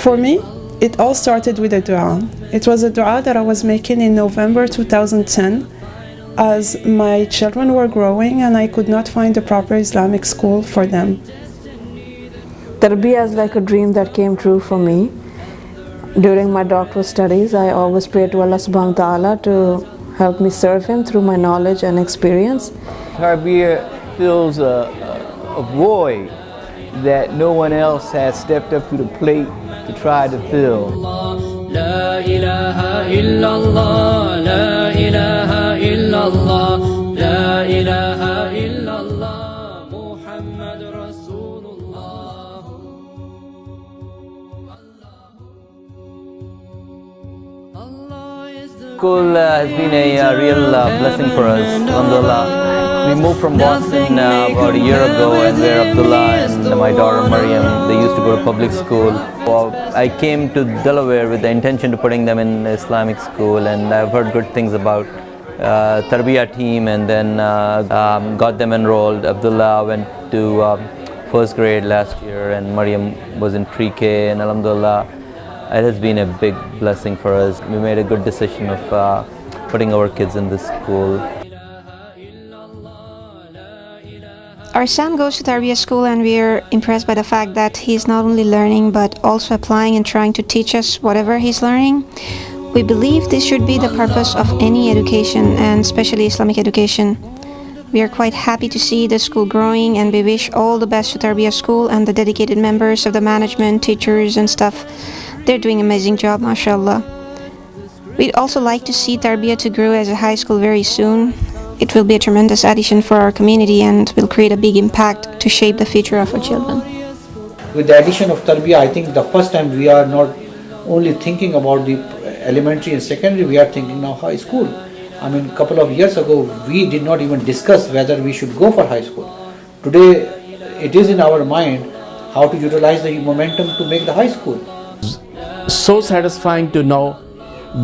For me, it all started with a dua. It was a dua that I was making in November 2010 as my children were growing and I could not find a proper Islamic school for them. Tarbiyah is like a dream that came true for me. During my doctoral studies, I always prayed to Allah subhanahu wa ta'ala to help me serve Him through my knowledge and experience. Tarbiyah fills a void that no one else has stepped up to the plate to try to fill. La ilaha illallah, la ilaha illallah, la ilaha illallah, Muhammad Rasulullah. School has been a real blessing for us, alhamdulillah. We moved from Boston about a year ago, and where Abdullah and my daughter Maryam, they used to go to public school. I came to Delaware with the intention of putting them in Islamic school, and I've heard good things about Tarbiyah team, and then got them enrolled. Abdullah went to first grade last year, and Maryam was in pre-K, and alhamdulillah, it has been a big blessing for us. We made a good decision of putting our kids in this school. Our son goes to Tarbiyah School, and we're impressed by the fact that he's not only learning but also applying and trying to teach us whatever he's learning. We believe this should be the purpose of any education, and especially Islamic education. We are quite happy to see the school growing, and we wish all the best to Tarbiyah School and the dedicated members of the management, teachers and staff. They're doing an amazing job, mashallah. We'd also like to see Tarbiyah to grow as a high school very soon. It will be a tremendous addition for our community and will create a big impact to shape the future of our children. With the addition of Tarbiyah, I think the first time we are not only thinking about the elementary and secondary, we are thinking now high school. I mean, a couple of years ago, we did not even discuss whether we should go for high school. Today, it is in our mind how to utilize the momentum to make the high school. So satisfying to know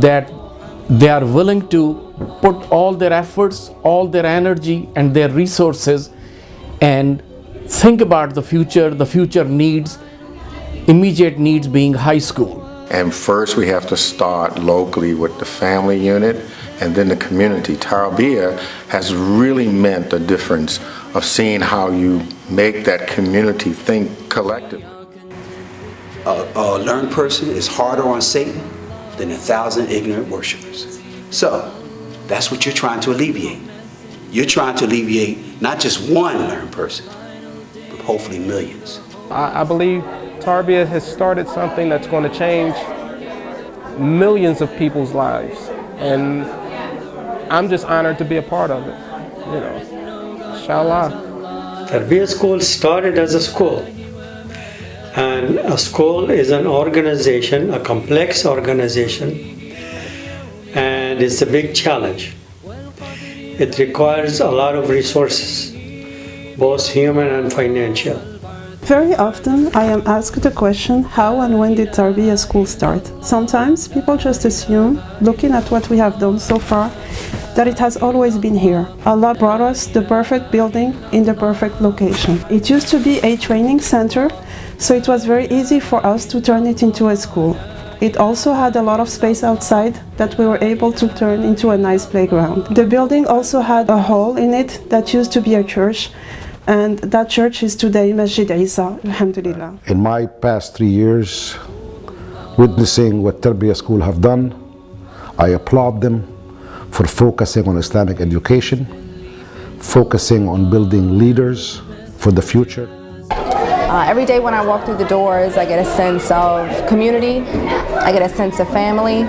that they are willing to put all their efforts, all their energy and their resources and think about the future needs, immediate needs being high school. And first we have to start locally with the family unit and then the community. Tarbiyah has really meant a difference of seeing how you make that community think collectively. A learned person is harder on Satan than 1,000 ignorant worshipers. So, that's what you're trying to alleviate. You're trying to alleviate not just one learned person, but hopefully millions. I believe Tarbiyah has started something that's going to change millions of people's lives. And I'm just honored to be a part of it, you know, inshallah. Tarbiyah School started as a school. And a school is an organization, a complex organization, and it's a big challenge. It requires a lot of resources, both human and financial. Very often I am asked the question, how and when did Tarbiyah School start? Sometimes people just assume, looking at what we have done so far, that it has always been here. Allah brought us the perfect building in the perfect location. It used to be a training center, so it was very easy for us to turn it into a school. It also had a lot of space outside that we were able to turn into a nice playground. The building also had a hall in it that used to be a church, and that church is today Masjid Isa, alhamdulillah. In my past 3 years, witnessing what Tarbiyah School have done, I applaud them for focusing on Islamic education, focusing on building leaders for the future. Every day when I walk through the doors, I get a sense of community, I get a sense of family,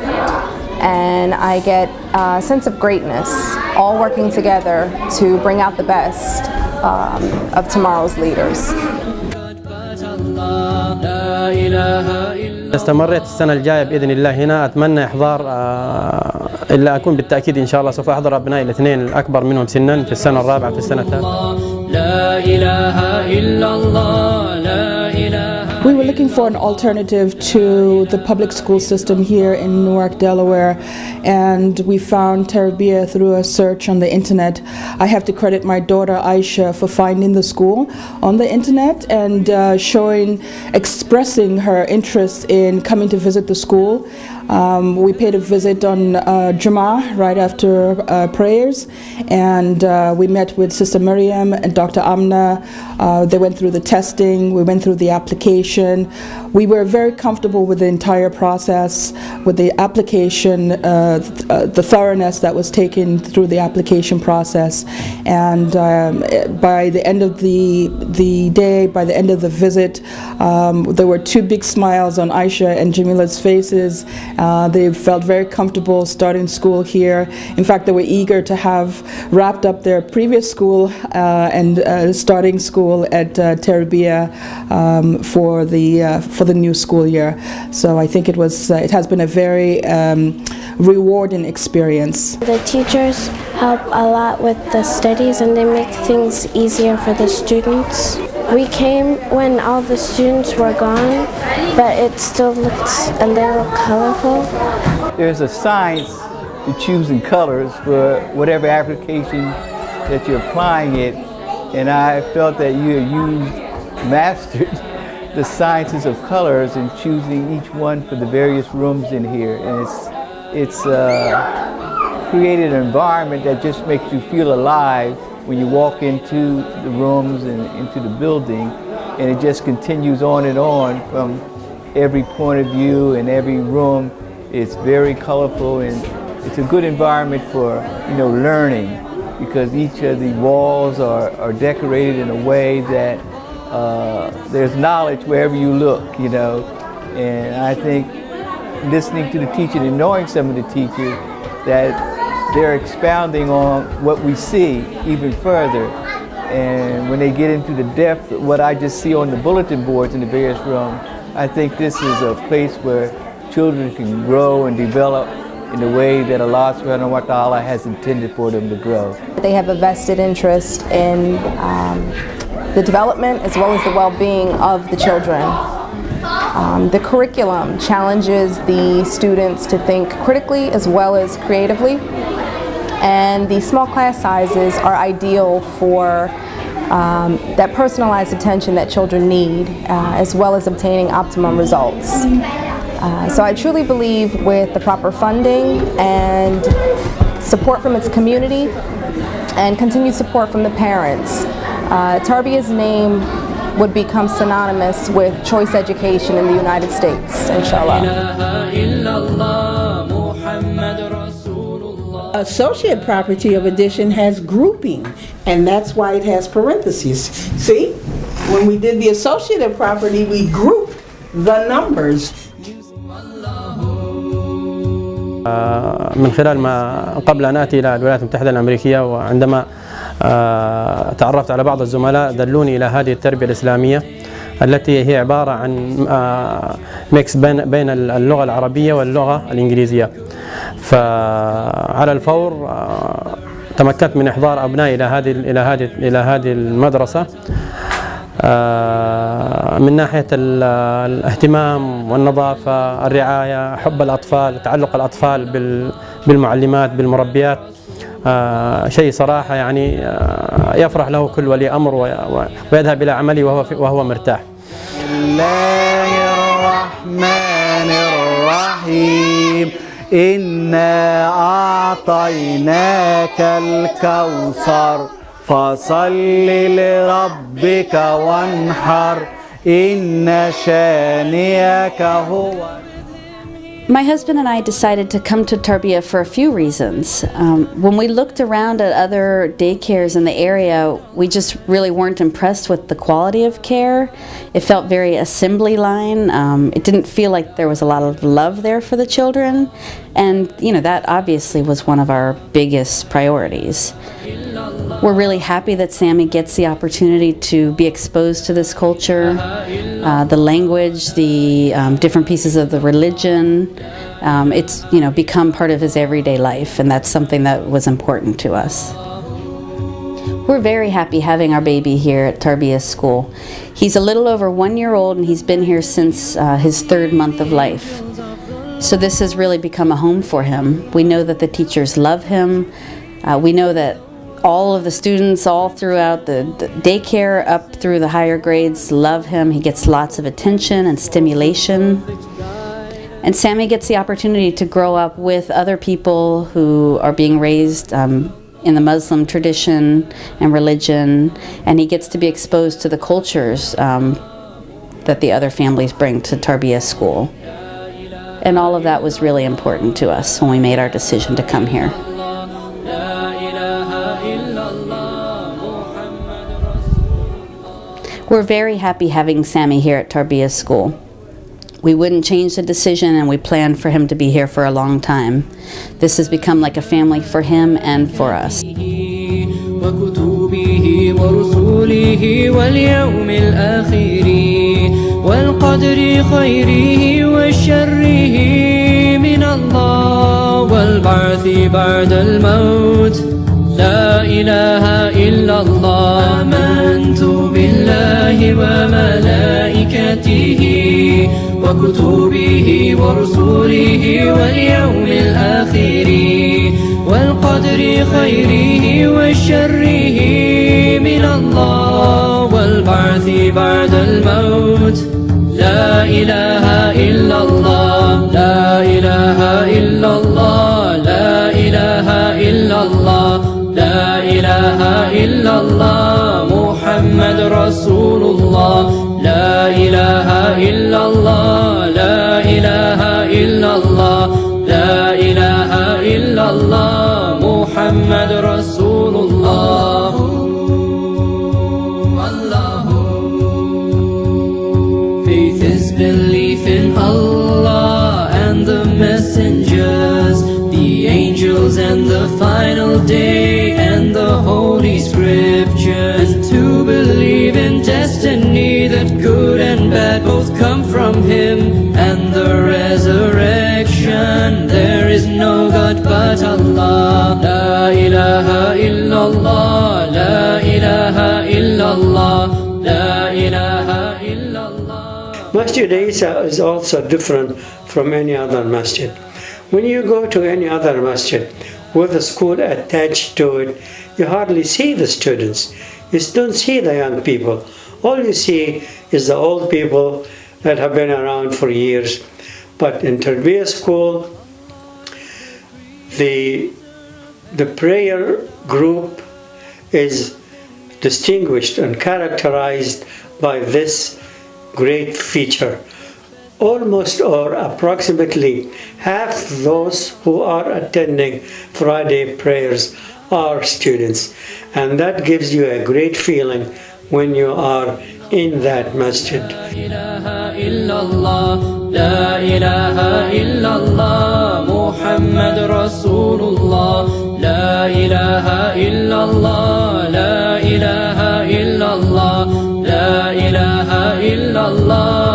and I get a sense of greatness, all working together to bring out the best of tomorrow's leaders. استمريت السنة الجاية بإذن الله هنا، أتمنى إحضار إلا أكون بالتأكيد إن شاء الله سوف أحضر أبنائي الاثنين الأكبر منهم سنا في السنة الرابعة في السنة الثالثة. لا إله إلا الله لا إله. We were looking for an alternative to the public school system here in Newark, Delaware, and we found Tarbiyah through a search on the internet. I have to credit my daughter Aisha for finding the school on the internet and expressing her interest in coming to visit the school. We paid a visit on Jummah right after prayers, and we met with Sister Miriam and Dr. Amna. They went through the testing, we went through the application. We were very comfortable with the entire process, with the application, the thoroughness that was taken through the application process. And by the end of the day, by the end of the visit, there were two big smiles on Aisha and Jamila's faces. They felt very comfortable starting school here. In fact, they were eager to have wrapped up their previous school and starting school at Tarbia for the new school year. So I think it has been a very rewarding experience. The teachers help a lot with the studies, and they make things easier for the students. We came when all the students were gone, but it still looked a little colorful. There's a science to choosing colors for whatever application that you're applying it, and I felt that you mastered the sciences of colors and choosing each one for the various rooms in here, and it's created an environment that just makes you feel alive when you walk into the rooms and into the building, and it just continues on and on from every point of view and every room. It's very colorful, and it's a good environment for learning, because each of the walls are decorated in a way that there's knowledge wherever you look, and I think listening to the teacher and knowing some of the teachers, that they're expounding on what we see even further. And when they get into the depth of what I just see on the bulletin boards in the various rooms, I think this is a place where children can grow and develop in the way that Allah subhanahu wa ta'ala has intended for them to grow. They have a vested interest in the development as well as the well-being of the children. The curriculum challenges the students to think critically as well as creatively, and the small class sizes are ideal for that personalized attention that children need, as well as obtaining optimum results. So I truly believe with the proper funding and support from its community and continued support from the parents, Tarbiyah's name would become synonymous with choice education in the United States, inshallah. Associate property of addition has grouping, and that's why it has parentheses. See, when we did the associative property, we grouped the numbers. من خلال ما قبل أن آتي إلى الولايات المتحدة الأمريكية، وعندما تعرفت على بعض الزملاء دلوني إلى هذه التربية الإسلامية التي هي عبارة عن ميكس بين اللغة العربية واللغة الإنجليزية. فعلى الفور تمكنت من إحضار أبنائي إلى هذه المدرسة من ناحية الاهتمام والنظافة، الرعاية، حب الأطفال، تعلق الأطفال بالمعلمات، بالمربيات. شيء صراحة يعني يفرح له كل ولي أمر ويذهب إلى عمله وهو مرتاح. بسم الله الرحمن الرحيم. إنا أعطيناك الكوثر فصل لربك وانحر إن شانئك هو. My husband and I decided to come to Tarbiyah for a few reasons. When we looked around at other daycares in the area, we just really weren't impressed with the quality of care. It felt very assembly line. It didn't feel like there was a lot of love there for the children. And, that obviously was one of our biggest priorities. We're really happy that Sammy gets the opportunity to be exposed to this culture, the language, the different pieces of the religion. It's become part of his everyday life, and that's something that was important to us. We're very happy having our baby here at Tarbiyah School. He's a little over 1 year old and he's been here since his 3rd month of life. So this has really become a home for him. We know that the teachers love him. We know that all of the students all throughout the daycare up through the higher grades love him. He gets lots of attention and stimulation. And Sammy gets the opportunity to grow up with other people who are being raised in the Muslim tradition and religion, and he gets to be exposed to the cultures that the other families bring to Tarbiyah School. And all of that was really important to us when we made our decision to come here. We're very happy having Sammy here at Tarbiyah School. We wouldn't change the decision, and we planned for him to be here for a long time. This has become like a family for him and for us. وكتبه ورسله واليوم الآخر والقدر خيره وشره من الله والبعث بعد الموت لا إله إلا الله آمنت بالله وملائكته وكتبه ورسله واليوم الآخر والقدر خيره وشره من الله والبعث بعد الموت لا إله إلا الله لا إله إلا الله لا إله إلا الله لا إله إلا الله محمد رسول الله لا إله إلا الله لا إله إلا الله لا إله إلا الله محمد رسول الله Faith is belief in Allah and the messengers, the angels and the final day and the holy scriptures, and to believe in destiny that good and bad both come from Him, and the resurrection. There is no God but Allah. La ilaha illallah, la ilaha illallah, la ilaha illallah. Masjid Isa is also different from any other masjid. When you go to any other masjid with a school attached to it, you hardly see the students. You don't see the young people. All you see is the old people that have been around for years. But in Tarbiyah School, the prayer group is distinguished and characterized by this great feature. Almost or approximately half those who are attending Friday prayers are students, and that gives you a great feeling when you are in that masjid. La ilaha illallah, la ilaha illallah, Muhammad Rasulullah, la ilaha illallah, la ilaha illallah, la ilaha illallah.